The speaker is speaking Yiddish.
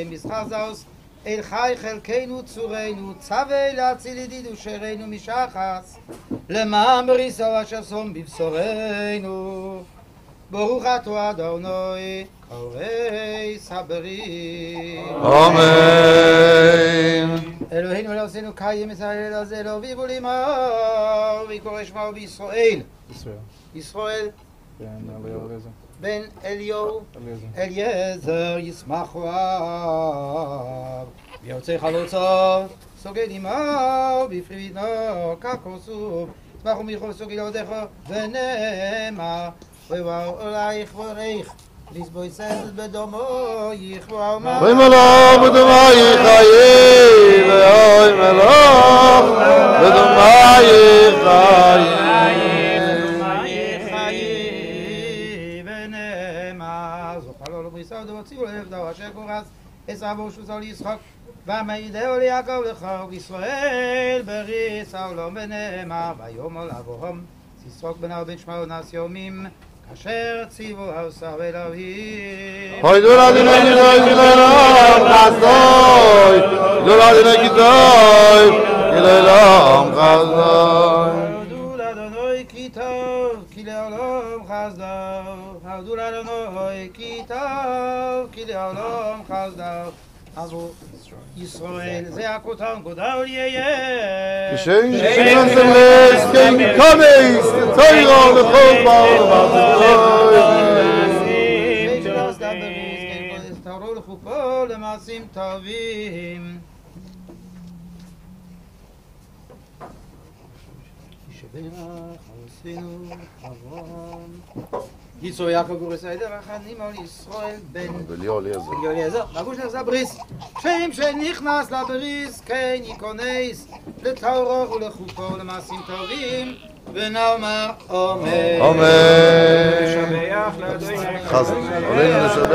מסחר זאוס אל חי חלקנו צורנו צווה להציל ידידו שרנו משחס למען בריסו אשר שום בבשורנו ברוך אתה אדוני קוראי סברים אמן. אלוהינו אלוהינו קיים ישראל הזה לא ויבו לימור ויקורא שמו בישראל ישראל בן אליהו אליעזר ישמחו אב ויוצא חלוצו סוגל עמו בפרידנו כך כוסוף ישמחו מיכו סוגל עודך ונאמר ובאו אלייך וריך לסבוי סדת בדומו יכבו אמר אוי מלוך בדומי חיי ואוי מלוך בדומי חיי ונאמר זוכה לו לבריסה ודבציבו לעבדו אשר גורס עשו שוסו לישחק ומעידהו ליעקב לחוק ישראל בריס העולם ונאמר ויאמר לאברהם ישחק בנו בן שמעון נס יומים אשר ציוו עשה אלוהים אוי דור אדוני גידוי גילוי חסדוי דור אדוני גידוי גילוי חסדוי דור אדוני כי טוב כי לעולם חסדו דור אדוני כי טוב כי לעולם חסדו עבור ישראל זה הכותן גודל יהיה כשם שנסלס כן קומייס תוירו לכל בעולם תורו לחופו למעשים טובים ישבח עשינו אברהם יצור יעקב גורס הידר החנים על ישראל בן אליעזר לגוש נחזה בריס שם שנכנס לבריס כן ייכונס לתורו ולחופו ולמעשים טובים ונאמר אמן אמן. נשבח לאדוני חסד עלינו לשבח